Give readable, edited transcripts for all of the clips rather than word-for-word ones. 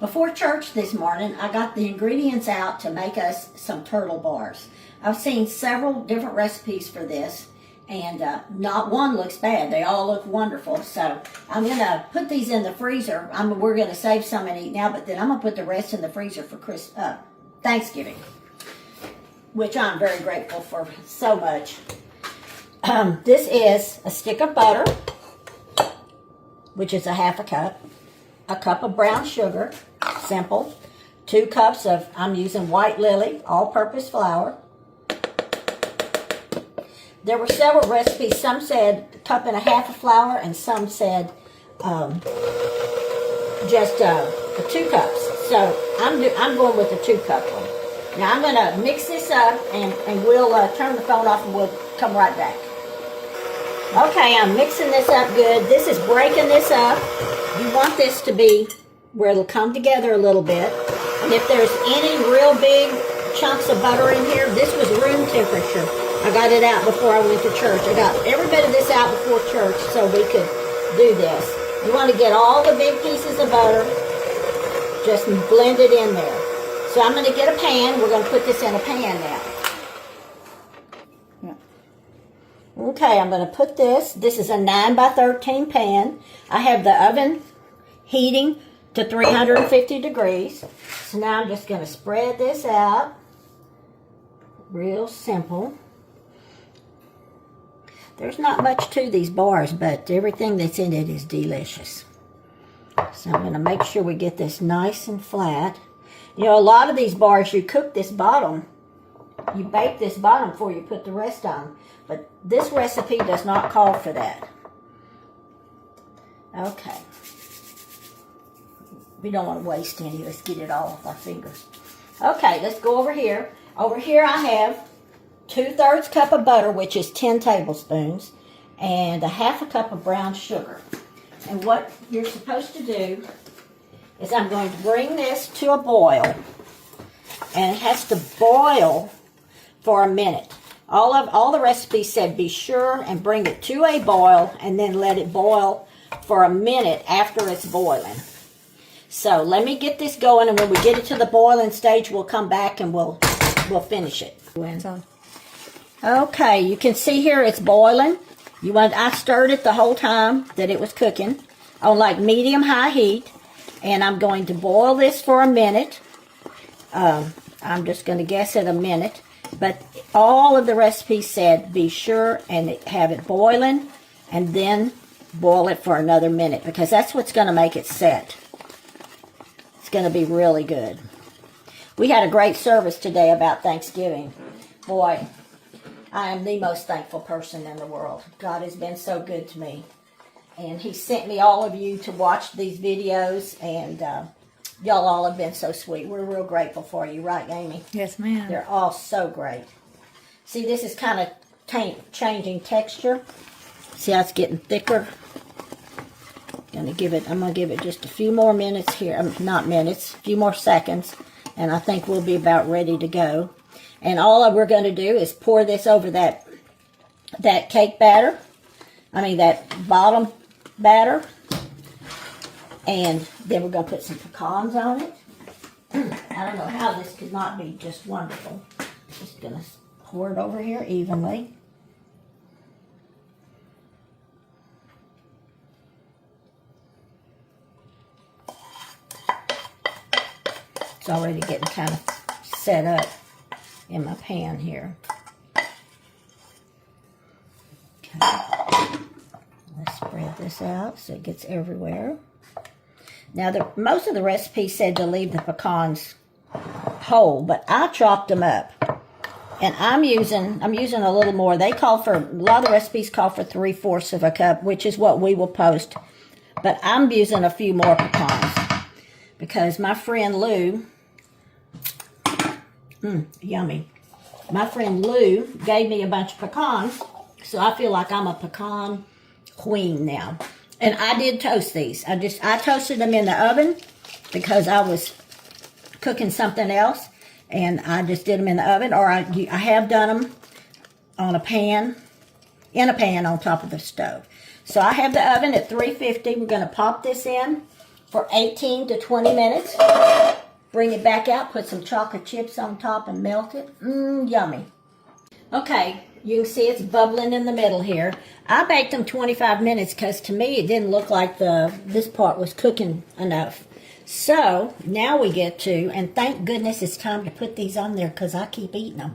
Before church this morning, I got the ingredients out to make us some turtle bars. I've seen several different recipes for this, and not one looks bad. They all look wonderful. So I'm going to put these in the freezer. We're going to save some and eat now, but then I'm going to put the rest in the freezer for Thanksgiving, which I'm very grateful for so much. This is a stick of butter, which is a half a cup of brown sugar, simple, 2 cups of, I'm using white lily, all-purpose flour. There were several recipes. Some said a cup and a half of flour, and some said just 2 cups. So I'm going with the 2-cup one. Now I'm going to mix this up, and we'll turn the phone off, and we'll come right back. Okay, I'm mixing this up good. This is breaking this up. You want this to be where it'll come together a little bit. And if there's any real big chunks of butter in here, this was room temperature. I got it out before I went to church. I got every bit of this out before church so we could do this. You want to get all the big pieces of butter, just blend it in there. So I'm going to get a pan. We're going to put this in a pan now. Okay, I'm going to put this is a 9 by 13 pan. I have the oven heating to 350 degrees. So now I'm just going to spread this out. Real simple. There's not much to these bars, but everything that's in it is delicious. So I'm going to make sure we get this nice and flat. You know, a lot of these bars, you cook this bottom. You bake this bottom before you put the rest on. But this recipe does not call for that. Okay. We don't want to waste any. Let's get it all off our fingers. Okay, let's go over here. Over here I have 2/3 cup of butter, which is 10 tablespoons, and a half a cup of brown sugar. And what you're supposed to do is I'm going to bring this to a boil. And it has to boil for a minute. All the recipes said be sure and bring it to a boil and then let it boil for a minute after it's boiling. So let me get this going, and when we get it to the boiling stage, we'll come back and we'll finish it. Okay, you can see here it's boiling. I stirred it the whole time that it was cooking on like medium-high heat, and I'm going to boil this for a minute. I'm just going to guess at a minute. But all of the recipes said be sure and have it boiling and then boil it for another minute, because that's what's going to make it set. It's going to be really good. We had a great service today about Thanksgiving. Boy, I am the most thankful person in the world. God has been so good to me. And He sent me all of you to watch these videos, and y'all all have been so sweet. We're real grateful for you, right, Amy? Yes, ma'am. They're all so great. See, this is kind of changing texture. See how it's getting thicker? I'm going to give it just a few more minutes here. Not minutes, a few more seconds. And I think we'll be about ready to go. And all we're going to do is pour this over that cake batter. That bottom batter. And then we're going to put some pecans on it. I don't know how this could not be just wonderful. Just going to pour it over here evenly. It's already getting kind of set up in my pan here. Okay. Let's spread this out so it gets everywhere. Now, most of the recipes said to leave the pecans whole, but I chopped them up. And I'm using a little more. A lot of the recipes call for 3/4 of a cup, which is what we will post. But I'm using a few more pecans because my friend Lou, yummy. My friend Lou gave me a bunch of pecans, so I feel like I'm a pecan queen now. And I did toast these. I toasted them in the oven because I was cooking something else, and I just did them in the oven. Or I have done them on in a pan on top of the stove. So I have the oven at 350. We're going to pop this in, for 18 to 20 minutes. Bring it back out, put some chocolate chips on top and melt it. Yummy. Okay, you can see it's bubbling in the middle here. I baked them 25 minutes because to me it didn't look like this part was cooking enough. So now we get to, and thank goodness it's time to put these on there because I keep eating them.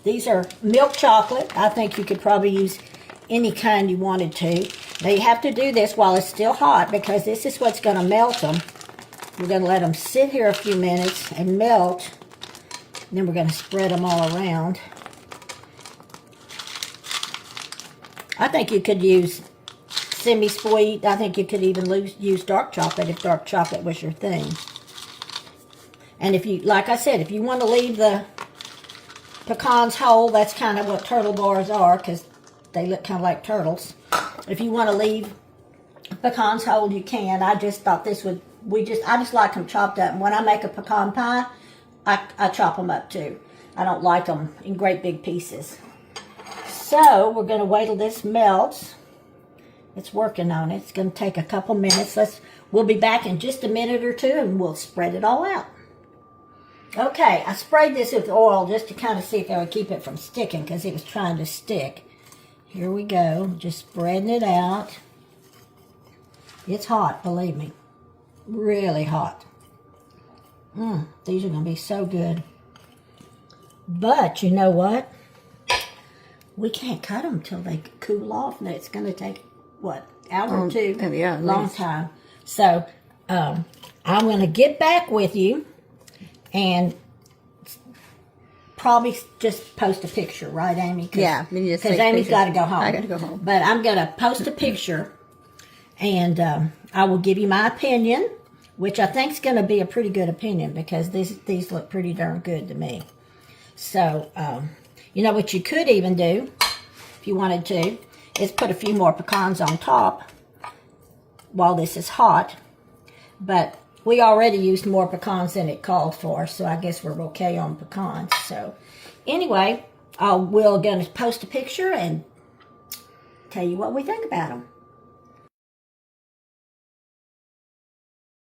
These are milk chocolate. I think you could probably use any kind you wanted to. Now you have to do this while it's still hot because this is what's going to melt them. We're going to let them sit here a few minutes and melt. And then we're going to spread them all around. I think you could use semi-sweet. I think you could even use dark chocolate if dark chocolate was your thing. And if you, like I said, if you want to leave the pecans whole, that's kind of what turtle bars are because they look kind of like turtles. If you want to leave pecans whole, you can. I just thought this would, I just like them chopped up. And when I make a pecan pie, I chop them up too. I don't like them in great big pieces. So we're going to wait till this melts. It's working on it. It's going to take a couple minutes. We'll be back in just a minute or two and we'll spread it all out. Okay, I sprayed this with oil just to kind of see if I would keep it from sticking because it was trying to stick. Here we go, just spreading it out. It's hot, believe me. Really hot. These are going to be so good. But you know what? We can't cut them till they cool off. Now it's going to take, what, hour or two? Yeah, long time. So I'm going to get back with you and probably just post a picture, right, Amy? Yeah. Because Amy's got to go home. I got to go home. But I'm going to post a picture and I will give you my opinion, which I think is going to be a pretty good opinion because these look pretty darn good to me. So, you know what you could even do, if you wanted to, is put a few more pecans on top while this is hot. But we already used more pecans than it called for, so I guess we're okay on pecans. So, anyway, we're going to post a picture and tell you what we think about them.